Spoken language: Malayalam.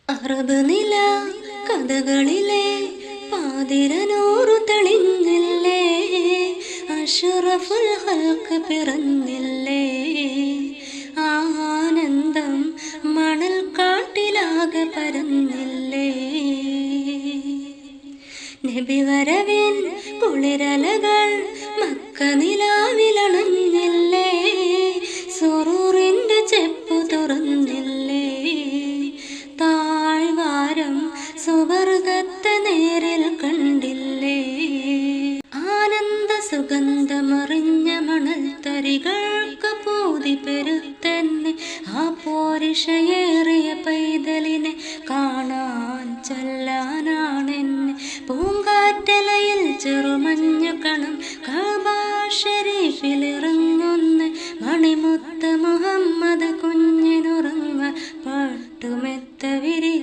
അറബ് നില കഥകളിലെ പാതിരനൂറു തെളിഞ്ഞില്ലേ, അഷ്റഫുൽ ഖൽഖ് പിറന്നില്ലേ, ആനന്ദം മണൽ കാട്ടിലാകെ പരന്നില്ലേ. നബി വരവിൻ കുളിരലകൾ മക്ക നിലാവിലണഞ്ഞില്ലേ, സുറൂറിന്റെ ചെപ്പു തുറന്നില്ലേ, താഴ്വാരം സുവർഗത്തെ നേരിൽ കണ്ടില്ലേ. ആനന്ദ സുഗന്ധമറിഞ്ഞ മണൽ തരികൾക്ക് പൂതി പെരുത്തന്നെ, ആ പോരിഷയേറിയ പൈതലിനെ കാണാൻ ചൊല്ലാനാണെന്നെ. പൂങ്കാറ്റലയിൽ ചെറുമഞ്ഞ കണം കഅബ ഷരീഫിലിറങ്ങുന്ന മണിമുത്ത് മുഹമ്മദ് കുഞ്ഞിനുറങ്ങ പട്ടുമെത്ത വിരി